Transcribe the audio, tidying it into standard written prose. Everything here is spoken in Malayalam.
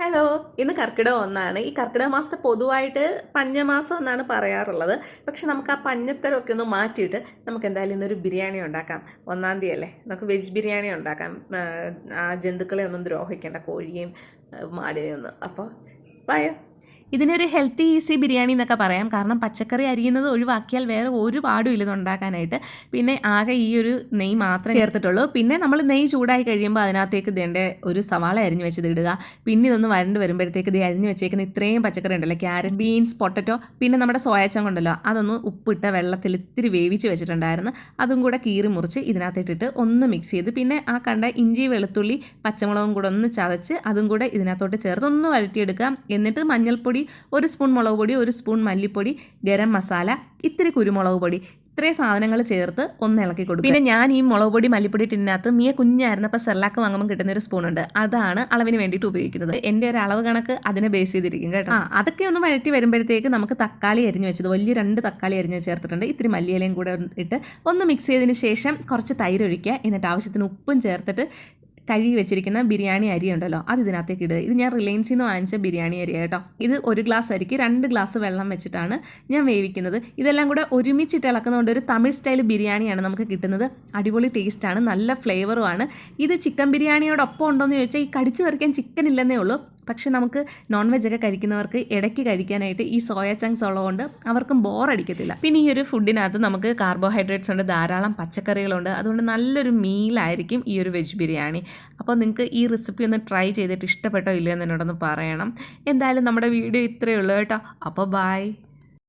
ഹലോ, ഇന്ന് കർക്കിടകം ഒന്നാണ്. ഈ കർക്കിടക മാസത്തെ പൊതുവായിട്ട് പഞ്ഞമാസം എന്നാണ് പറയാറുള്ളത്. പക്ഷെ നമുക്ക് ആ പഞ്ഞത്തരമൊക്കെ ഒന്ന് മാറ്റിയിട്ട് നമുക്ക് എന്തായാലും ഇന്നൊരു ബിരിയാണി ഉണ്ടാക്കാം. 1-ാം തീയതി അല്ലേ, നമുക്ക് വെജ് ബിരിയാണി ഉണ്ടാക്കാം. ആ ജന്തുക്കളെ ഒന്നും ദ്രോഹിക്കേണ്ട, കോഴിയും മാടിനെയും ഒന്നും. അപ്പോൾ പായോ. ഇതിനൊരു ഹെൽത്തി ഈസി ബിരിയാണി എന്നൊക്കെ പറയാം. കാരണം പച്ചക്കറി അരിയുന്നത് ഒഴിവാക്കിയാൽ വേറെ ഒരു പാടും ഇല്ല ഉണ്ടാക്കാനായിട്ട്. പിന്നെ ആകെ ഈ ഒരു നെയ്യ് മാത്രമേ ചേർത്തിട്ടുള്ളൂ. പിന്നെ നമ്മൾ നെയ്യ് ചൂടായി കഴിയുമ്പോൾ അതിനകത്തേക്ക് ഇതേണ്ട ഒരു സവാള അരിഞ്ഞ് വെച്ചത് ഇടുക. പിന്നെ ഇതൊന്ന് വരണ്ട് വരുമ്പോഴത്തേക്ക് ഇത് അരിഞ്ഞ് വെച്ചേക്കുന്ന ഇത്രയും പച്ചക്കറി ഉണ്ടല്ലോ, ക്യാരറ്റ്, ബീൻസ്, പൊട്ടറ്റോ, പിന്നെ നമ്മുടെ സോയാച്ചങ്ക ഉണ്ടല്ലോ, അതൊന്ന് ഉപ്പിട്ട വെള്ളത്തിൽ ഇത്തിരി വേവിച്ച് വെച്ചിട്ടുണ്ടായിരുന്നു. അതും കൂടെ കീറി മുറിച്ച് ഇതിനകത്തിട്ടിട്ട് ഒന്ന് മിക്സ് ചെയ്ത്, പിന്നെ ആ കണ്ട ഇഞ്ചി, വെളുത്തുള്ളി, പച്ചമുളകും കൂടെ ഒന്ന് ചതച്ച് അതും കൂടെ ഇതിനകത്തോട്ട് ചേർത്ത് ഒന്ന് വഴറ്റിയെടുക്കുക. എന്നിട്ട് മഞ്ഞൾപ്പൊടി 1 സ്പൂൺ, മുളക് പൊടി 1 സ്പൂൺ, മല്ലിപ്പൊടി, ഗരം മസാല, ഇത്തിരി കുരുമുളക് പൊടി, ഇത്രയും സാധനങ്ങൾ ചേർത്ത് ഒന്ന് ഇളക്കി കൊടുക്കും. പിന്നെ ഞാൻ ഈ മുളക് പൊടി, മല്ലിപ്പൊടി ടിന്നകത്ത് മിയ കുഞ്ഞായിരുന്നപ്പോൾ സെർലാക്ക് വാങ്ങുമ്പോൾ കിട്ടുന്ന ഒരു സ്പൂണുണ്ട്, അതാണ് അളവിന് വേണ്ടിയിട്ട് ഉപയോഗിക്കുന്നത്. എൻ്റെ ഒരു അളവ് കണക്ക് അതിനെ ബേസ് ചെയ്തിരിക്കും കേട്ടോ. അതൊക്കെ ഒന്ന് വഴറ്റി വരുമ്പോഴത്തേക്ക് നമുക്ക് തക്കാളി അരിഞ്ഞ് വെച്ചത്, വലിയ 2 തക്കാളി അരിഞ്ഞ് ചേർത്തിട്ടുണ്ട്. ഇത്തിരി മല്ലിയിലയും കൂടെ ഇട്ട് ഒന്ന് മിക്സ് ചെയ്തതിന് ശേഷം കുറച്ച് തൈര് ഒഴിക്കുക. എന്നിട്ട് ആവശ്യത്തിന് ഉപ്പും ചേർത്തിട്ട് കഴുകി വെച്ചിരിക്കുന്ന ബിരിയാണി അരി ഉണ്ടല്ലോ, അത് ഇതിനകത്തേക്ക് ഇടുക. ഇത് ഞാൻ റിലയൻസിൽ നിന്ന് വാങ്ങിച്ച ബിരിയാണി അരി കേട്ടോ. ഇത് 1 ഗ്ലാസ് അരിക്ക് 2 ഗ്ലാസ് വെള്ളം വെച്ചിട്ടാണ് ഞാൻ വേവിക്കുന്നത്. ഇതെല്ലാം കൂടെ ഒരുമിച്ചിട്ട് ഇളക്കുന്നതുകൊണ്ട് ഒരു തമിഴ് സ്റ്റൈൽ ബിരിയാണിയാണ് നമുക്ക് കിട്ടുന്നത്. അടിപൊളി ടേസ്റ്റാണ്, നല്ല ഫ്ലേവറുമാണ്. ഇത് ചിക്കൻ ബിരിയാണിയോടൊപ്പം ഉണ്ടോയെന്ന് ചോദിച്ചാൽ ഈ കടിച്ചു പറിക്കാൻ ചിക്കൻ ഇല്ലെന്നേ ഉള്ളൂ. പക്ഷെ നമുക്ക് നോൺ വെജ് ഒക്കെ കഴിക്കുന്നവർക്ക് ഇടയ്ക്ക് കഴിക്കാനായിട്ട് ഈ സോയ ചങ്ക്സ് ഉള്ളതുകൊണ്ട് അവർക്കും ബോറടിക്കത്തില്ല. പിന്നെ ഈ ഒരു ഫുഡിനകത്ത് നമുക്ക് കാർബോഹൈഡ്രേറ്റ്സ് ഉണ്ട്, ധാരാളം പച്ചക്കറികളുണ്ട്. അതുകൊണ്ട് നല്ലൊരു മീലായിരിക്കും ഈ ഒരു വെജ് ബിരിയാണി. അപ്പോൾ നിങ്ങൾക്ക് ഈ റെസിപ്പി ഒന്ന് ട്രൈ ചെയ്തിട്ട് ഇഷ്ടപ്പെട്ടോ ഇല്ലയോ എന്ന് എന്നോടൊന്ന് പറയണം. എന്തായാലും നമ്മുടെ വീഡിയോ ഇത്രയേ ഉള്ളൂ കേട്ടോ. അപ്പോൾ ബൈ.